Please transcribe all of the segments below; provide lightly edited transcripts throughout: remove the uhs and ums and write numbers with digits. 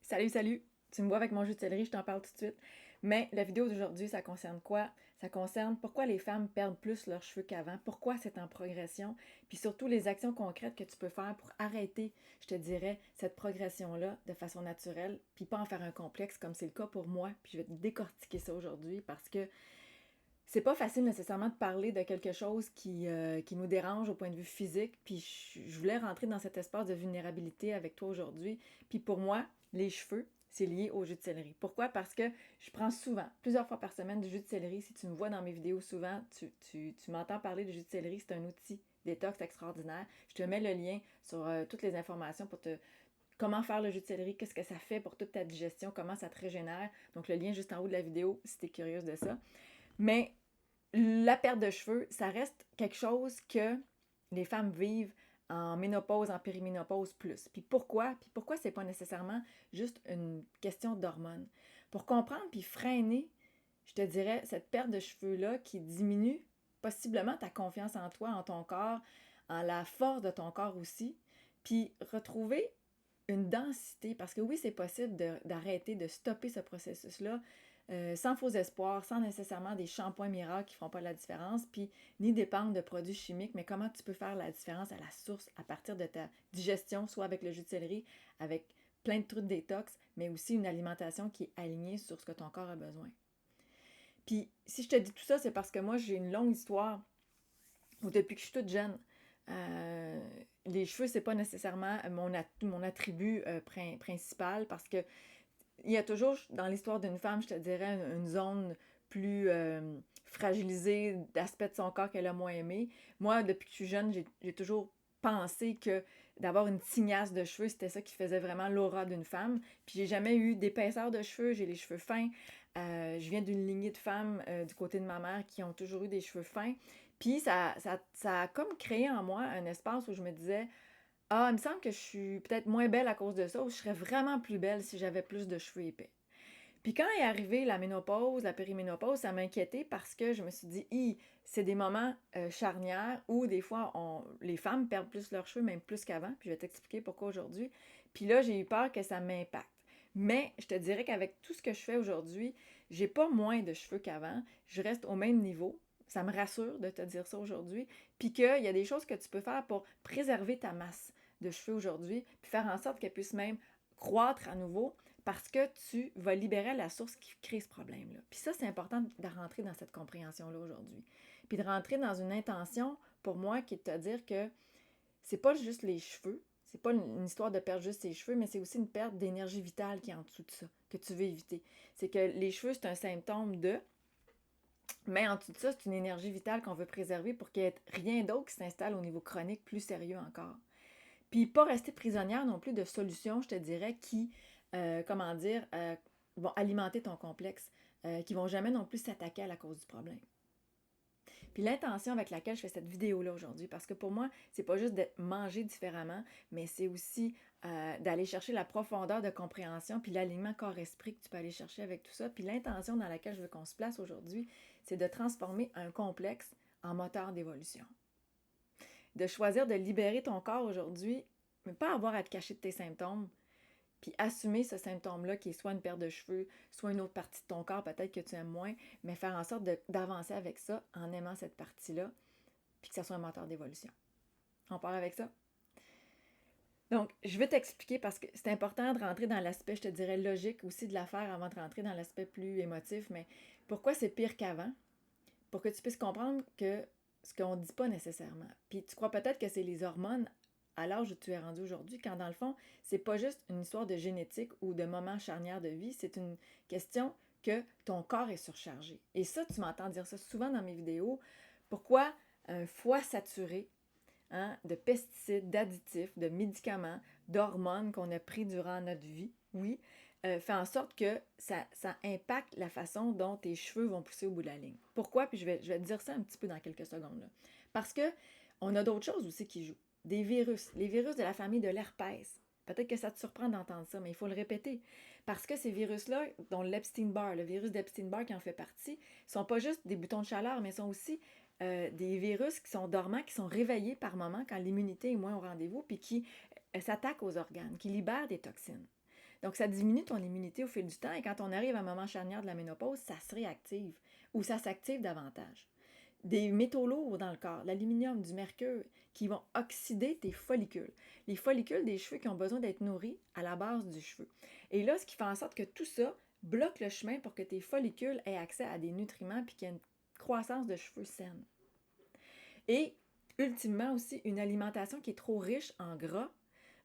Salut, salut! Tu me vois avec mon jus de céleri, je t'en parle tout de suite. Mais la vidéo d'aujourd'hui, ça concerne quoi? Ça concerne pourquoi les femmes perdent plus leurs cheveux qu'avant, pourquoi c'est en progression, puis surtout les actions concrètes que tu peux faire pour arrêter, je te dirais, cette progression-là de façon naturelle, puis pas en faire un complexe comme c'est le cas pour moi. Puis je vais te décortiquer ça aujourd'hui parce que c'est pas facile nécessairement de parler de quelque chose qui nous dérange au point de vue physique, puis je voulais rentrer dans cet espace de vulnérabilité avec toi aujourd'hui. Puis pour moi, les cheveux, c'est lié au jus de céleri. Pourquoi? Parce que je prends souvent, plusieurs fois par semaine, du jus de céleri. Si tu me vois dans mes vidéos souvent, tu m'entends parler du jus de céleri, c'est un outil détox extraordinaire. Je te mets le lien sur toutes les informations pour te comment faire le jus de céleri, qu'est-ce que ça fait pour toute ta digestion, comment ça te régénère. Donc le lien juste en haut de la vidéo si tu es curieuse de ça. Mais la perte de cheveux, ça reste quelque chose que les femmes vivent en ménopause, en périménopause plus. Puis pourquoi c'est pas nécessairement juste une question d'hormones? Pour comprendre puis freiner, je te dirais, cette perte de cheveux-là qui diminue possiblement ta confiance en toi, en ton corps, en la force de ton corps aussi, puis retrouver une densité, parce que oui, c'est possible d'arrêter, de stopper ce processus-là sans faux espoirs, sans nécessairement des shampoings miracles qui ne feront pas la différence, puis ni dépendre de produits chimiques, mais comment tu peux faire la différence à la source à partir de ta digestion, soit avec le jus de céleri, avec plein de trucs de détox, mais aussi une alimentation qui est alignée sur ce que ton corps a besoin. Puis si je te dis tout ça, c'est parce que moi, j'ai une longue histoire où depuis que je suis toute jeune, euh, les cheveux, c'est pas nécessairement mon attribut principal parce que il y a toujours dans l'histoire d'une femme, je te dirais, une zone plus fragilisée d'aspect de son corps qu'elle a moins aimé. Moi, depuis que je suis jeune, j'ai toujours pensé que d'avoir une tignasse de cheveux, c'était ça qui faisait vraiment l'aura d'une femme. Puis j'ai jamais eu d'épaisseur de cheveux, j'ai les cheveux fins. Je viens d'une lignée de femmes du côté de ma mère qui ont toujours eu des cheveux fins. Puis ça a comme créé en moi un espace où je me disais, ah, il me semble que je suis peut-être moins belle à cause de ça, ou je serais vraiment plus belle si j'avais plus de cheveux épais. Puis quand est arrivée la ménopause, la périménopause, ça m'inquiétait parce que je me suis dit, c'est des moments charnières où des fois les femmes perdent plus leurs cheveux, même plus qu'avant. Puis je vais t'expliquer pourquoi aujourd'hui. Puis là, j'ai eu peur que ça m'impacte. Mais je te dirais qu'avec tout ce que je fais aujourd'hui, j'ai pas moins de cheveux qu'avant. Je reste au même niveau. Ça me rassure de te dire ça aujourd'hui. Puis qu'il y a des choses que tu peux faire pour préserver ta masse de cheveux aujourd'hui, puis faire en sorte qu'elle puisse même croître à nouveau parce que tu vas libérer la source qui crée ce problème-là. Puis ça, c'est important de rentrer dans cette compréhension-là aujourd'hui. Puis de rentrer dans une intention, pour moi, qui est de te dire que c'est pas juste les cheveux, c'est pas une histoire de perdre juste ses cheveux, mais c'est aussi une perte d'énergie vitale qui est en dessous de ça, que tu veux éviter. C'est que les cheveux, c'est un symptôme de, mais en dessous de ça, c'est une énergie vitale qu'on veut préserver pour qu'il n'y ait rien d'autre qui s'installe au niveau chronique plus sérieux encore. Puis pas rester prisonnière non plus de solutions, je te dirais, qui, comment dire, vont alimenter ton complexe, qui vont jamais non plus s'attaquer à la cause du problème. Puis l'intention avec laquelle je fais cette vidéo-là aujourd'hui, parce que pour moi, c'est pas juste de manger différemment, mais c'est aussi d'aller chercher la profondeur de compréhension, puis l'alignement corps-esprit que tu peux aller chercher avec tout ça. Puis l'intention dans laquelle je veux qu'on se place aujourd'hui, c'est de transformer un complexe en moteur d'évolution. De choisir de libérer ton corps aujourd'hui, mais pas avoir à te cacher de tes symptômes, puis assumer ce symptôme-là qui est soit une perte de cheveux, soit une autre partie de ton corps peut-être que tu aimes moins, mais faire en sorte d'avancer avec ça en aimant cette partie-là, puis que ça soit un moteur d'évolution. On part avec ça? Donc, je vais t'expliquer parce que c'est important de rentrer dans l'aspect, je te dirais, logique aussi de l'affaire avant de rentrer dans l'aspect plus émotif, mais pourquoi c'est pire qu'avant? Pour que tu puisses comprendre que ce qu'on ne dit pas nécessairement. Puis tu crois peut-être que c'est les hormones à l'âge où tu es rendu aujourd'hui, quand dans le fond, c'est pas juste une histoire de génétique ou de moment charnière de vie, c'est une question que ton corps est surchargé. Et ça, tu m'entends dire ça souvent dans mes vidéos. Pourquoi un foie saturé de pesticides, d'additifs, de médicaments, d'hormones qu'on a pris durant notre vie, oui, fait en sorte que ça impacte la façon dont tes cheveux vont pousser au bout de la ligne. Pourquoi? Puis je vais te dire ça un petit peu dans quelques secondes. Là. Parce que on a d'autres choses aussi qui jouent. Des virus. Les virus de la famille de l'herpès. Peut-être que ça te surprend d'entendre ça, mais il faut le répéter. Parce que ces virus-là, dont l'Epstein-Barr, le virus d'Epstein-Barr qui en fait partie, ne sont pas juste des boutons de chaleur, mais sont aussi des virus qui sont dormants, qui sont réveillés par moment quand l'immunité est moins au rendez-vous, puis qui s'attaquent aux organes, qui libèrent des toxines. Donc, ça diminue ton immunité au fil du temps et quand on arrive à un moment charnière de la ménopause, ça se réactive ou ça s'active davantage. Des métaux lourds dans le corps, l'aluminium, du mercure, qui vont oxyder tes follicules. Les follicules des cheveux qui ont besoin d'être nourris à la base du cheveu. Et là, ce qui fait en sorte que tout ça bloque le chemin pour que tes follicules aient accès à des nutriments puis qu'il y ait une croissance de cheveux saine. Et, ultimement aussi, une alimentation qui est trop riche en gras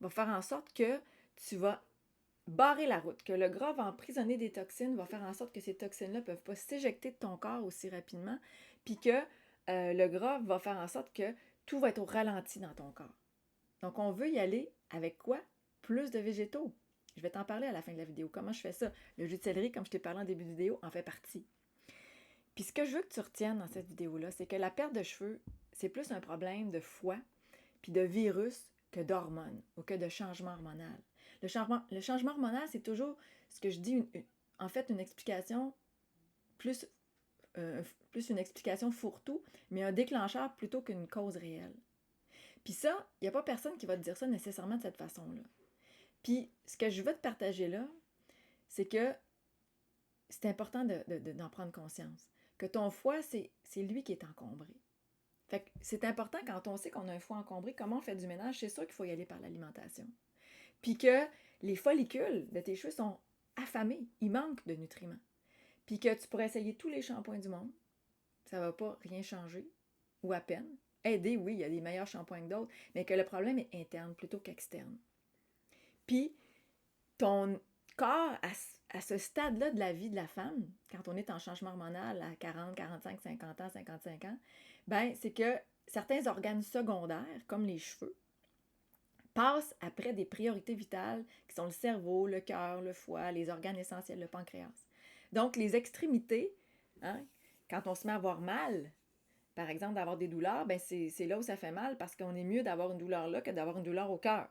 va faire en sorte que tu vas barrer la route, que le gras va emprisonner des toxines, va faire en sorte que ces toxines-là ne peuvent pas s'éjecter de ton corps aussi rapidement, puis que le gras va faire en sorte que tout va être au ralenti dans ton corps. Donc, on veut y aller avec quoi? Plus de végétaux. Je vais t'en parler à la fin de la vidéo. Comment je fais ça? Le jus de céleri, comme je t'ai parlé en début de vidéo, en fait partie. Puis ce que je veux que tu retiennes dans cette vidéo-là, c'est que la perte de cheveux, c'est plus un problème de foie puis de virus que d'hormones ou que de changement hormonal. Le changement hormonal, c'est toujours ce que je dis, en fait, une explication plus une explication fourre-tout, mais un déclencheur plutôt qu'une cause réelle. Puis ça, il n'y a pas personne qui va te dire ça nécessairement de cette façon-là. Puis ce que je veux te partager là, c'est que c'est important d'en prendre conscience. Que ton foie, c'est lui qui est encombré. Fait que c'est important quand on sait qu'on a un foie encombré, comment on fait du ménage, c'est sûr qu'il faut y aller par l'alimentation. Puis que les follicules de tes cheveux sont affamés, ils manquent de nutriments. Puis que tu pourrais essayer tous les shampoings du monde, ça ne va pas rien changer, ou à peine. Aider, oui, il y a des meilleurs shampoings que d'autres, mais que le problème est interne plutôt qu'externe. Puis ton corps, à ce stade-là de la vie de la femme, quand on est en changement hormonal à 40, 45, 50 ans, 55 ans, ben c'est que certains organes secondaires, comme les cheveux, passent après des priorités vitales qui sont le cerveau, le cœur, le foie, les organes essentiels, le pancréas. Donc, les extrémités, hein, quand on se met à avoir mal, par exemple, d'avoir des douleurs, ben c'est là où ça fait mal parce qu'on est mieux d'avoir une douleur là que d'avoir une douleur au cœur.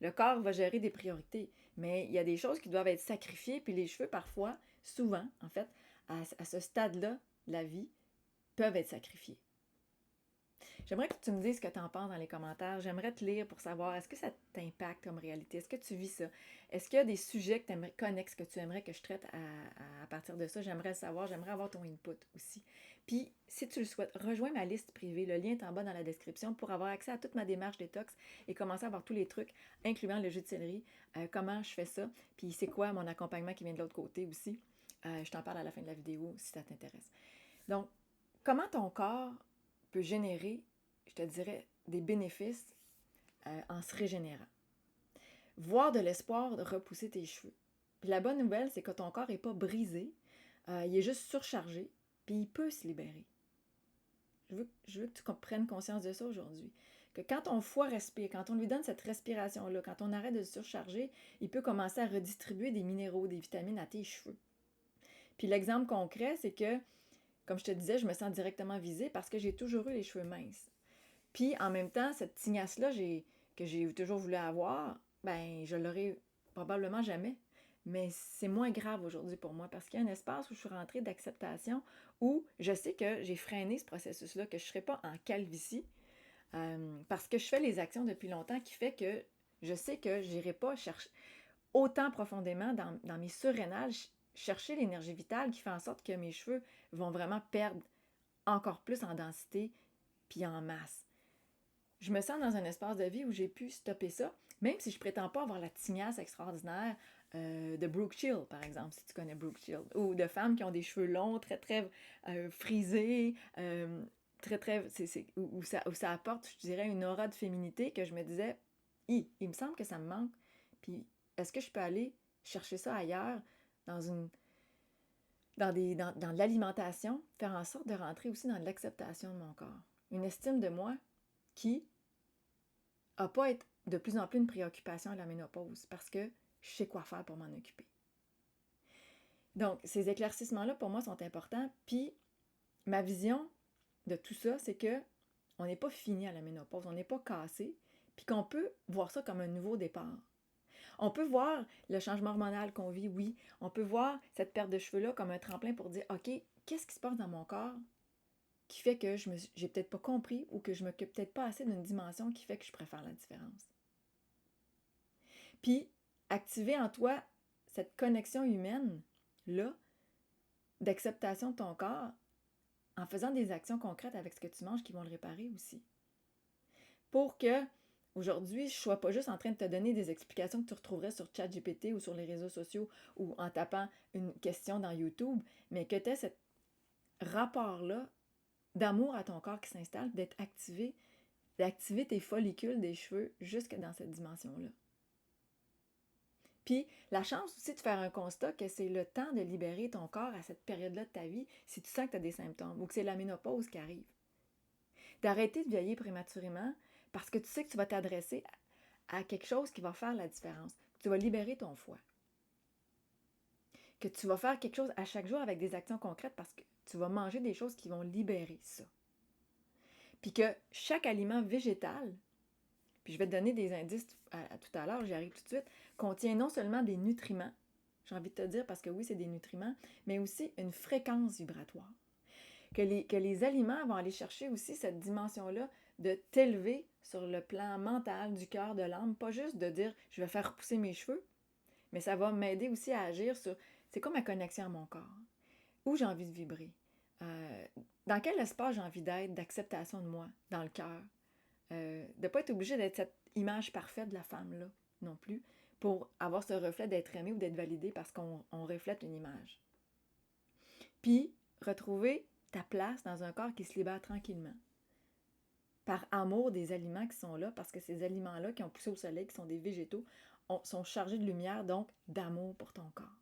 Le corps va gérer des priorités, mais il y a des choses qui doivent être sacrifiées, puis les cheveux, parfois, souvent, en fait, à ce stade-là de la vie, peuvent être sacrifiés. J'aimerais que tu me dises ce que tu en penses dans les commentaires. J'aimerais te lire pour savoir, est-ce que ça t'impacte comme réalité? Est-ce que tu vis ça? Est-ce qu'il y a des sujets connexes que tu aimerais que je traite à partir de ça? J'aimerais le savoir, j'aimerais avoir ton input aussi. Puis, si tu le souhaites, rejoins ma liste privée. Le lien est en bas dans la description pour avoir accès à toute ma démarche détox et commencer à avoir tous les trucs, incluant le jus de céleri, comment je fais ça, puis c'est quoi mon accompagnement qui vient de l'autre côté aussi. Je t'en parle à la fin de la vidéo si ça t'intéresse. Donc, comment ton corps peut générer, je te dirais, des bénéfices en se régénérant. Voir de l'espoir de repousser tes cheveux. Puis la bonne nouvelle, c'est que ton corps n'est pas brisé, il est juste surchargé, puis il peut se libérer. Je veux que tu prennes conscience de ça aujourd'hui. Que quand ton foie respire, quand on lui donne cette respiration-là, quand on arrête de le surcharger, il peut commencer à redistribuer des minéraux, des vitamines à tes cheveux. Puis l'exemple concret, c'est que, comme je te disais, je me sens directement visée parce que j'ai toujours eu les cheveux minces. Puis en même temps, cette tignasse-là que j'ai toujours voulu avoir, ben je l'aurai probablement jamais. Mais c'est moins grave aujourd'hui pour moi parce qu'il y a un espace où je suis rentrée d'acceptation où je sais que j'ai freiné ce processus-là, que je ne serai pas en calvitie parce que je fais les actions depuis longtemps qui fait que je sais que je n'irai pas chercher autant profondément dans mes surrénales chercher l'énergie vitale qui fait en sorte que mes cheveux vont vraiment perdre encore plus en densité puis en masse. Je me sens dans un espace de vie où j'ai pu stopper ça, même si je prétends pas avoir la tignasse extraordinaire de Brooke Shield, par exemple, si tu connais Brooke Shield, ou de femmes qui ont des cheveux longs, très, très frisés, très, très, où ça apporte, je dirais, une aura de féminité que je me disais, il me semble que ça me manque, puis est-ce que je peux aller chercher ça ailleurs, dans l'alimentation, faire en sorte de rentrer aussi dans l'acceptation de mon corps, une estime de moi qui n'a pas être de plus en plus une préoccupation à la ménopause parce que je sais quoi faire pour m'en occuper. Donc, ces éclaircissements-là, pour moi, sont importants. Puis, ma vision de tout ça, c'est que on n'est pas fini à la ménopause, on n'est pas cassé, puis qu'on peut voir ça comme un nouveau départ. On peut voir le changement hormonal qu'on vit, oui. On peut voir cette perte de cheveux-là comme un tremplin pour dire, OK, qu'est-ce qui se passe dans mon corps qui fait que j'ai peut-être pas compris ou que je m'occupe peut-être pas assez d'une dimension qui fait que je préfère la différence. Puis, activer en toi cette connexion humaine-là, d'acceptation de ton corps, en faisant des actions concrètes avec ce que tu manges qui vont le réparer aussi. Pour que, aujourd'hui, je ne sois pas juste en train de te donner des explications que tu retrouverais sur ChatGPT ou sur les réseaux sociaux ou en tapant une question dans YouTube, mais que tu aies ce rapport-là d'amour à ton corps qui s'installe, d'être activé, d'activer tes follicules des cheveux jusque dans cette dimension-là. Puis, la chance aussi de faire un constat que c'est le temps de libérer ton corps à cette période-là de ta vie si tu sens que tu as des symptômes ou que c'est la ménopause qui arrive. D'arrêter de vieillir prématurément parce que tu sais que tu vas t'adresser à quelque chose qui va faire la différence. Tu vas libérer ton foie. Que tu vas faire quelque chose à chaque jour avec des actions concrètes parce que tu vas manger des choses qui vont libérer ça. Puis que chaque aliment végétal, puis je vais te donner des indices à tout à l'heure, j'y arrive tout de suite, contient non seulement des nutriments, j'ai envie de te dire parce que oui, c'est des nutriments, mais aussi une fréquence vibratoire. Que les aliments vont aller chercher aussi cette dimension-là de t'élever sur le plan mental, du cœur, de l'âme, pas juste de dire « je vais faire repousser mes cheveux », mais ça va m'aider aussi à agir sur « c'est quoi ma connexion à mon corps? Où j'ai envie de vibrer? Dans quel espace j'ai envie d'être, d'acceptation de moi, dans le cœur? De ne pas être obligé d'être cette image parfaite de la femme-là non plus, pour avoir ce reflet d'être aimé ou d'être validé parce qu'on reflète une image. Puis, retrouver ta place dans un corps qui se libère tranquillement. Par amour des aliments qui sont là, parce que ces aliments-là qui ont poussé au soleil, qui sont des végétaux, sont chargés de lumière, donc d'amour pour ton corps.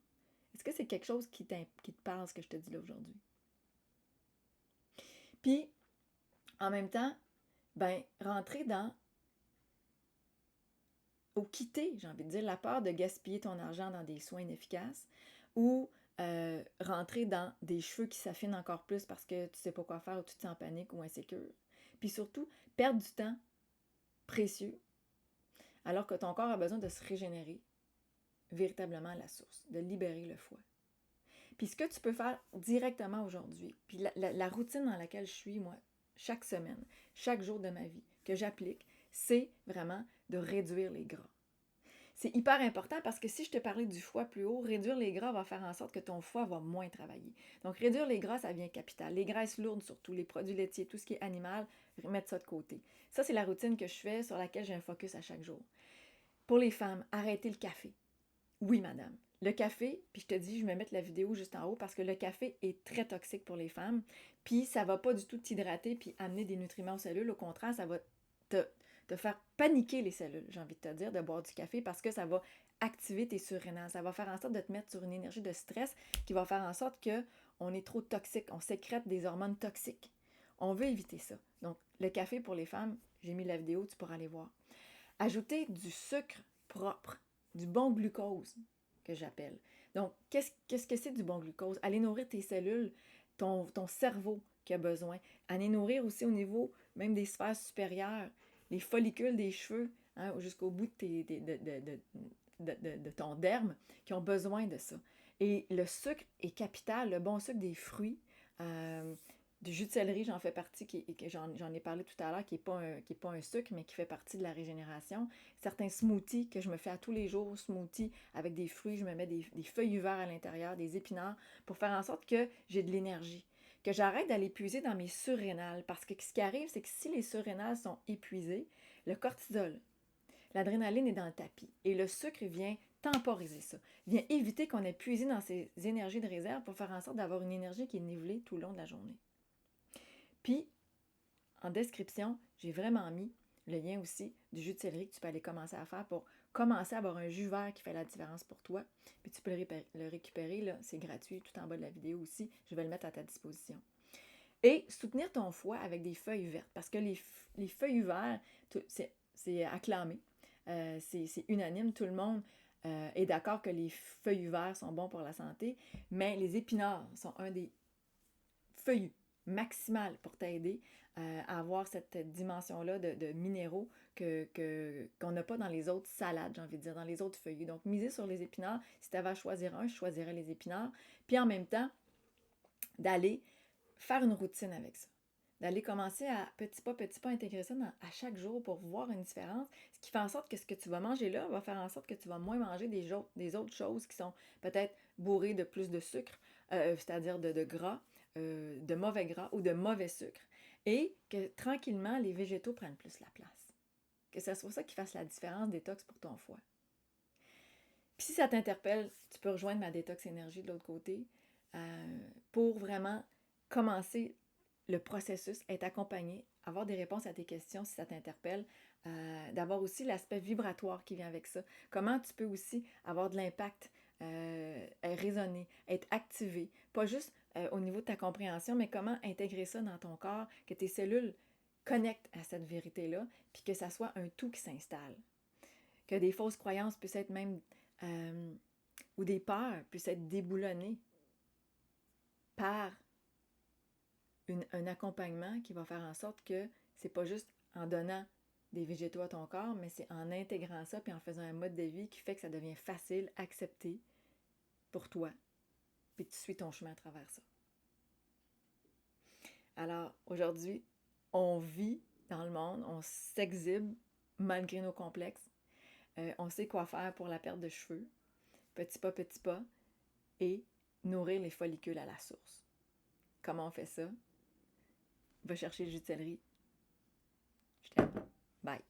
Est-ce que c'est quelque chose qui te parle, ce que je te dis là aujourd'hui? Puis, en même temps, rentrer ou quitter, j'ai envie de dire, la peur de gaspiller ton argent dans des soins inefficaces ou rentrer dans des cheveux qui s'affinent encore plus parce que tu ne sais pas quoi faire ou tu te sens en panique ou insécure. Puis surtout, perdre du temps précieux alors que ton corps a besoin de se régénérer véritablement à la source, de libérer le foie. Puis ce que tu peux faire directement aujourd'hui, puis la routine dans laquelle je suis, moi, chaque semaine, chaque jour de ma vie, que j'applique, c'est vraiment de réduire les gras. C'est hyper important parce que si je te parlais du foie plus haut, réduire les gras va faire en sorte que ton foie va moins travailler. Donc, réduire les gras, ça vient capital. Les graisses lourdes, surtout les produits laitiers, tout ce qui est animal, mettre ça de côté. Ça, c'est la routine que je fais sur laquelle j'ai un focus à chaque jour. Pour les femmes, arrêtez le café. Oui, madame. Le café, puis je te dis, je vais mettre la vidéo juste en haut parce que le café est très toxique pour les femmes. Puis ça va pas du tout t'hydrater puis amener des nutriments aux cellules. Au contraire, ça va te faire paniquer les cellules, j'ai envie de te dire, de boire du café parce que ça va activer tes surrénales. Ça va faire en sorte de te mettre sur une énergie de stress qui va faire en sorte qu'on est trop toxique. On sécrète des hormones toxiques. On veut éviter ça. Donc, le café pour les femmes, j'ai mis la vidéo, tu pourras aller voir. Ajouter du sucre propre, du bon glucose, que j'appelle. Donc, qu'est-ce que c'est du bon glucose? Aller nourrir tes cellules, ton cerveau qui a besoin. Aller nourrir aussi au niveau même des sphères supérieures, les follicules des cheveux, hein, jusqu'au bout de ton derme, qui ont besoin de ça. Et le sucre est capital, le bon sucre des fruits, du jus de céleri, j'en fais partie, j'en ai parlé tout à l'heure, qui n'est pas un sucre, mais qui fait partie de la régénération. Certains smoothies que je me fais à tous les jours, smoothies avec des fruits, je me mets des feuilles verts à l'intérieur, des épinards, pour faire en sorte que j'ai de l'énergie. Que j'arrête d'aller puiser dans mes surrénales. Parce que ce qui arrive, c'est que si les surrénales sont épuisées, le cortisol, l'adrénaline est dans le tapis. Et le sucre vient temporiser ça. Vient éviter qu'on ait puisé dans ces énergies de réserve pour faire en sorte d'avoir une énergie qui est nivelée tout le long de la journée. Puis, en description, j'ai vraiment mis le lien aussi du jus de céleri que tu peux aller commencer à faire pour commencer à avoir un jus vert qui fait la différence pour toi. Puis tu peux le récupérer, là, c'est gratuit, tout en bas de la vidéo aussi. Je vais le mettre à ta disposition. Et soutenir ton foie avec des feuilles vertes, parce que les feuilles vertes, c'est acclamé, c'est unanime, tout le monde est d'accord que les feuilles vertes sont bons pour la santé, mais les épinards sont un des feuillus maximales pour t'aider à avoir cette dimension-là de minéraux qu'on n'a pas dans les autres salades, j'ai envie de dire, dans les autres feuillus. Donc, miser sur les épinards, si tu avais à choisir un, je choisirais les épinards. Puis en même temps, d'aller faire une routine avec ça. d'aller commencer à petit pas intégrer ça à chaque jour pour voir une différence, ce qui fait en sorte que ce que tu vas manger là va faire en sorte que tu vas moins manger des autres choses qui sont peut-être bourrées de plus de sucre, c'est-à-dire de gras, de mauvais gras ou de mauvais sucre, et que tranquillement, les végétaux prennent plus la place. Que ce soit ça qui fasse la différence détox pour ton foie. Puis si ça t'interpelle, tu peux rejoindre ma détox énergie de l'autre côté pour vraiment commencer le processus, être accompagné, avoir des réponses à tes questions si ça t'interpelle, d'avoir aussi l'aspect vibratoire qui vient avec ça. Comment tu peux aussi avoir de l'impact, résonner, être activé, pas juste au niveau de ta compréhension, mais comment intégrer ça dans ton corps, que tes cellules connectent à cette vérité-là, puis que ça soit un tout qui s'installe. Que des fausses croyances puissent être même, ou des peurs puissent être déboulonnées par un accompagnement qui va faire en sorte que c'est pas juste en donnant des végétaux à ton corps, mais c'est en intégrant ça puis en faisant un mode de vie qui fait que ça devient facile, accepté pour toi, puis tu suis ton chemin à travers ça. Alors, aujourd'hui, on vit dans le monde, on s'exhibe malgré nos complexes, on sait quoi faire pour la perte de cheveux, petit pas, et nourrir les follicules à la source. Comment on fait ça? Va chercher le jus de céleri. Je t'aime. Bye.